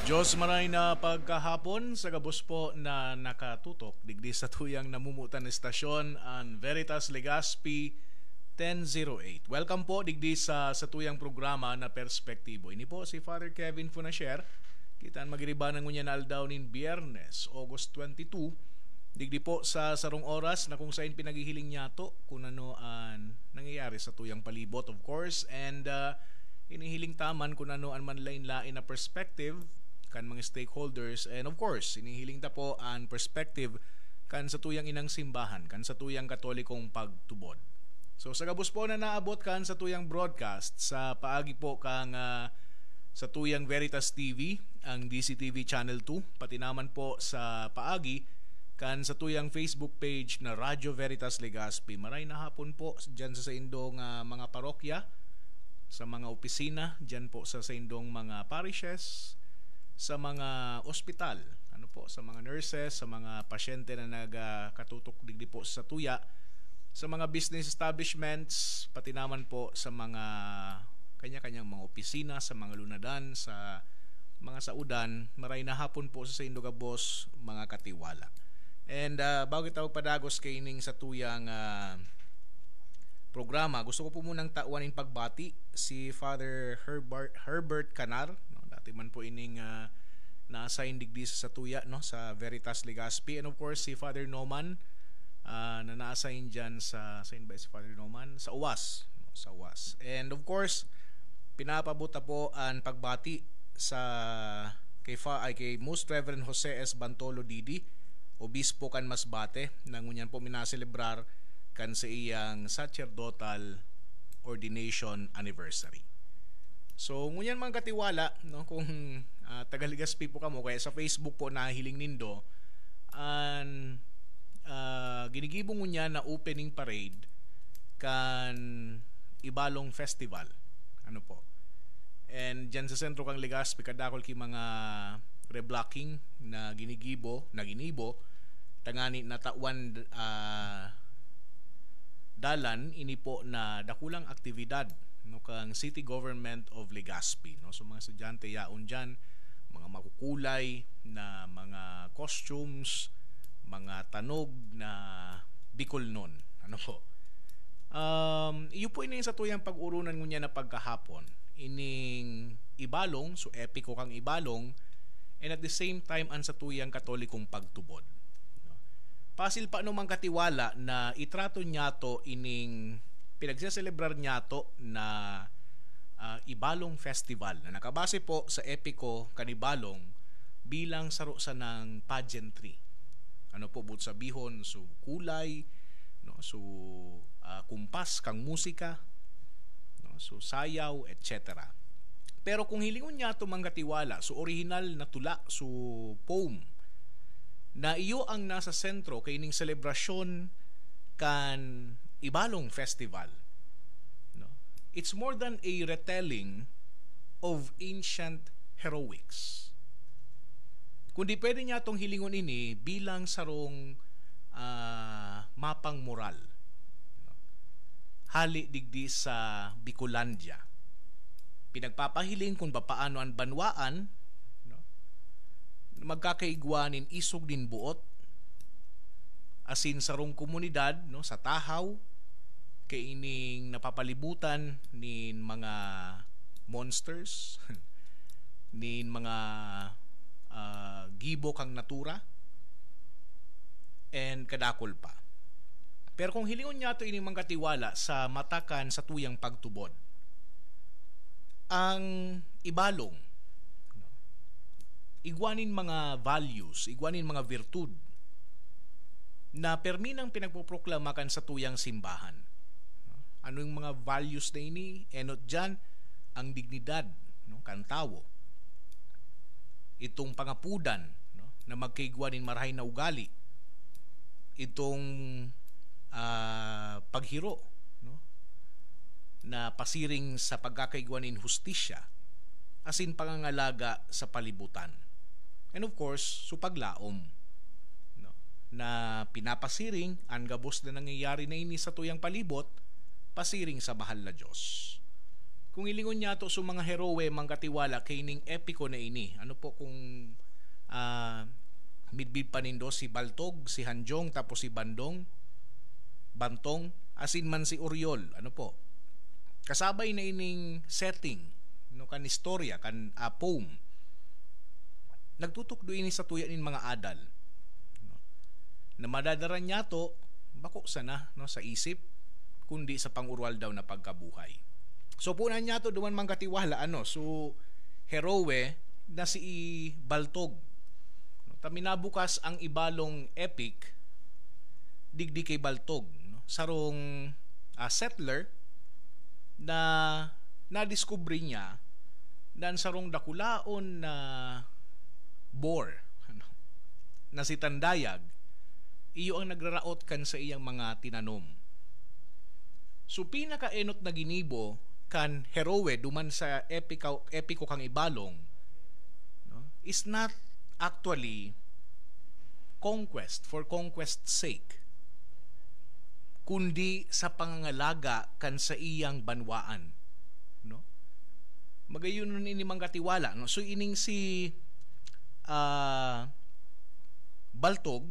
Diyos maray na pagkahapon sa gabos po na nakatutok digdi sa tuyang namumutan na estasyon ang Veritas Legazpi 1008. Welcome po digdi sa tuyang programa na Perspektibo. Ini po si Father Kevin Funasher. Kitaan magiriba ng ngunya na aldaw nin Biyernes, August 22. Digdi po sa sarong oras na kung saan pinaghihiling nyato kung ano ang nangyayari sa tuyang palibot, of course. And inihiling taman kung ano ang manlain-lain na perspective kan mga stakeholders, and of course inihiling ta po ang perspective kan sa tuyang inang simbahan, kan sa tuyang katolikong pagtubod. So sa gabos po na naabot kan sa tuyang broadcast sa paagi po kang sa tuyang Veritas TV, ang DCTV Channel 2, pati naman po sa paagi kan sa tuyang Facebook page na Radyo Veritas Legazpi. Maray na hapon po dyan sa indong mga parokya, sa mga opisina, dyan po sa indong mga parishes, sa mga ospital, sa mga nurses, sa mga pasyente na nagkatutok digdi po sa tuya, sa mga business establishments, pati naman po sa mga kanya-kanyang mga opisina, sa mga lunadan, sa mga saudan. Maray na hapon po sa Indogabos, mga katiwala. And bago itawag padagos kaining sa tuyang programa, gusto ko po munang tawanin pagbati si Father Herbert Canar. Dati man po ining na-assign digdi sa tuya, sa Veritas Legazpi. And of course si Father Noman na na-assign dyan sa si Father Noman sa UWAS, sa UWAS. And of course pinapabuta po ang pagbati sa kay Most Reverend Jose S. Bantolo Didi, Obispo kan Masbate, na ngunyan po minaselebrar kan sa iyang sacerdotal ordination anniversary. So ngunyan mga katiwala, kung taga-Legazpi po kamo, kaya sa Facebook po nahiling nindo an ginigibong ngunyan na opening parade kan Ibalong Festival. And dyan sa sentro kang Legazpi, kadakol ki mga reblocking na ginibo tangani na tawan dalan ini po na dakulang aktibidad kang City Government of Legazpi. So mga estudyante yaon dyan, mga makukulay na mga costumes, mga tanog na bikolnon. Iyo po ini sa tuyang pag-urunan ngunya na pagkahapon. Ining Ibalong, so epiko kang Ibalong, and at the same time ang sa tuyang katolikong pagtubod. Pasil pa numang katiwala na itrato nyato ining pinagseselebrar nyato na Ibalong Festival na nakabase po sa epiko kanibalong bilang saro sa ng pageantry. But sabihon so kulay, so kumpas kang musika, so sayaw, etc. Pero kung hilingon nyato mang katiwala, so original na tula, so poem, na iyo ang nasa sentro kay ning selebrasyon kan Ibalong Festival. It's more than a retelling of ancient heroics. Kundi pwede niya itong hilingon ini bilang sarong mapang moral. Hali digdi sa Bicolandia. Pinagpapahiling kung papaano ang banwaan magkakaigwanin isog din buot asin sarong komunidad sa tahaw kay ining napapalibutan nin mga monsters nin mga gibo kang natura and kadakol pa. Pero kung hilingon niya ito ining mga katiwala sa matakan sa tuyang pagtubod, ang Ibalong igwanin mga values, igwanin mga virtud na perminang pinagpoproklamakan sa tuyang simbahan. Ano yung mga values na ini? Enot dyan, ang dignidad, kan tawo. Itong pangapudan, na magkaigwanin marahay na ugali. Itong paghiro, na pasiring sa pagkakaigwanin hustisya, asin pangangalaga sa palibutan. And of course, supaglaom, na pinapasiring ang gabos na nangyayari na ini sa tuyang palibot, pasiring sa mahal na Diyos. kung ilingon niya to sa mga heroe mangkatiwala kay ning epiko na ini. Ano po kung midbid pa nindo si Baltog, si Hanjong, tapos si Bantong, asin man si Oriol. Ano po? Kasabay na ining setting, no, kan istorya, kan poem. Nagtutok do ini sa tuya nin mga adal. No? Na madadaran niya to, bako sana, no, sa isip, kundi sa pangurwal daw na pagkabuhay. So punan niya to duman mangkatiwala, ano, so heroe na si Baltog. No? Taminabukas ang ibalong epic, digdi kay Baltog. No? Sarong settler na nadiskubre niya dan sarong dakulaon na boar, ano, na si Tandayag, iyo ang nagraraot kan sa iyang mga tinanom. So pinakaenot na ginibo kan heroe duman sa epiko kang ibalong, no, is not actually conquest for conquest's sake, kundi sa pangangalaga kan sa iyang banwaan, no? Magayon nun ini mangkatiwala, no? So ining si Baltog,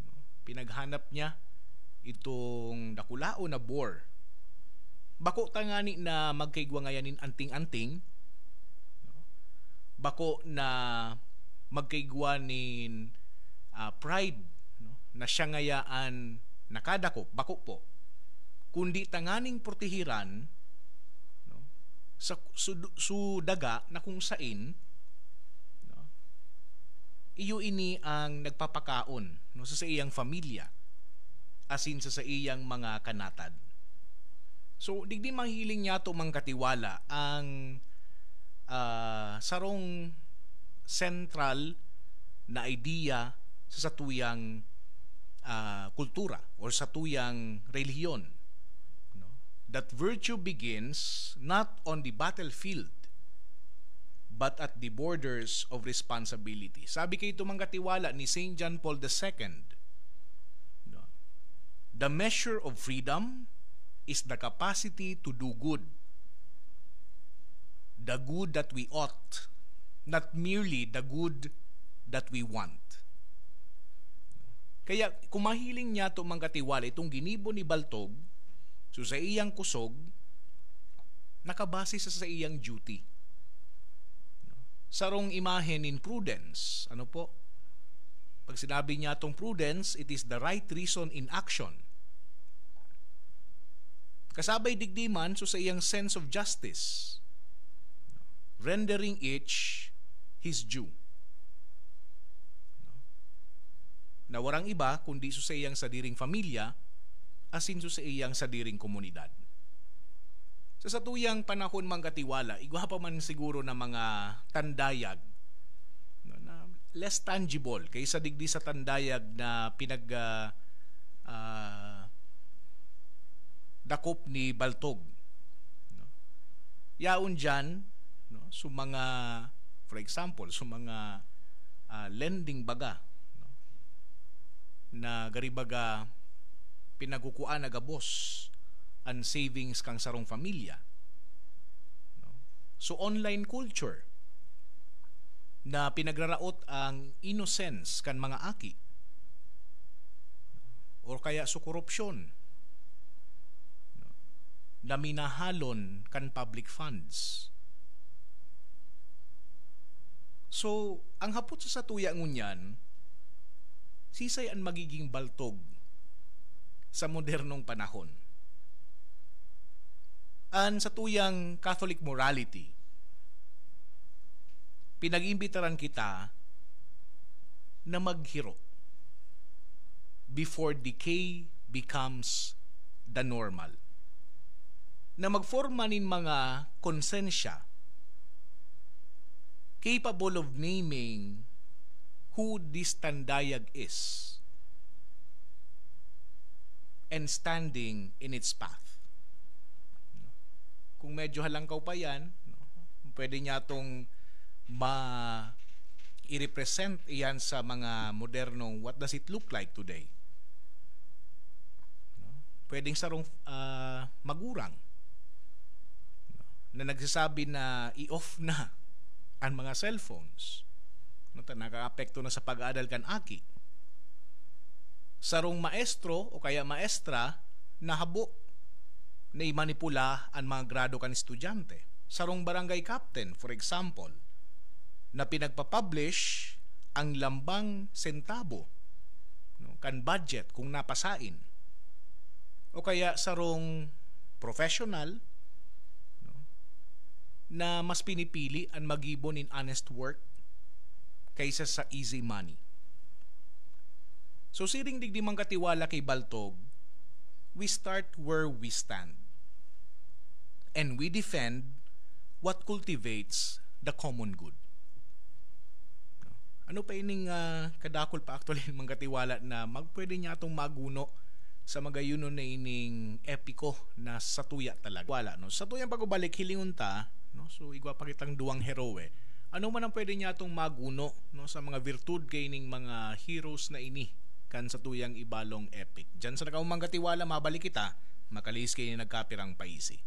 no, pinaghanap niya itong dakulao na boar. Bako tangani na magkaigwangayanin anting-anting, no? Bako na magkaigwanin pride, no, na siya ngayaan nakadako, bako po, kundi tanganing portihiran, no, sa daga na kung sain, no, iyo ini ang nagpapakaon, no, sa iyang familia, asin sa iyang mga kanatad. So digdi mahiling niya to mangkatiwala ang sarong central na idea sa satuyang kultura or sa tuyang relihiyon, no? That virtue begins not on the battlefield but at the borders of responsibility. Sabi kay ito mangkatiwala ni St. John Paul II, no? The measure of freedom is the capacity to do good, the good that we ought, not merely the good that we want. Kaya kumahiling niya itong mangkatiwala, itong ginibo ni Baltog, so sa iyang kusog, nakabase sa iyang duty. Sarong imahen in prudence. Ano po? Pag sinabi niya itong prudence, it is the right reason in action. Kasabay digdiman so sa iyang sense of justice, rendering each his due. Na warang iba kundi so sa iyang sadiring familia, asin so sa iyang sadiring komunidad. So sa tuyang panahon mangkatiwala, igwa pa man siguro na mga tandayag, no, na less tangible kaysa digdi sa tandayag na dakop ni Baltog, no? Yaon dyan, no, so mga, for example, so mga lending baga, no, na garibaga pinagukuan na gabos ang savings kang sarong familia, no? So online culture na pinagraraot ang innocence kan mga aki, or kaya so korupsyon, na minahalon kan public funds. So, ang hapot sa satuya ngunyan, sisay ang magiging Baltog sa modernong panahon. An sa tuyang Catholic morality, pinag-imbitaran kita na maghiro before decay becomes the normal. Na magforma nin mga konsensya capable of naming who this Tandayag is and standing in its path. Kung medyo halangkaw pa yan, pwede niya itong i-represent iyan sa mga modernong what does it look like today. Pwedeng sarong magurang, na nagsasabi na i-off na ang mga cellphones. No, nakaka-apekto na sa pag-aaral kan aki. Sarong maestro o kaya maestra na habo na imanipula ang mga grado kan estudyante. Sarong barangay captain, for example, na pinagpapublish ang lambang sentabo, no, kan budget kung napasain. O kaya sarong professional, no, na mas pinipili ang mag-ibon in honest work kaysa sa easy money. So siring digdi mang katiwala kay Baltog, we start where we stand. And we defend what cultivates the common good. Ano pa ining kadakol pa actually mga katiwala na magpwede niya itong maguno sa magayuno na ining epiko na satuya talaga. Wala, no? Satuyang pagubalik hilingon ta, no? So igwa pa kitang duwang heroe. Ano man ang pwede niya itong maguno, no, sa mga virtud kay ning mga heroes na ini kan satuyang ibalong epic. Diyan sa nakaumang katiwala mabalik kita, makalis kay nagkapirang paisi.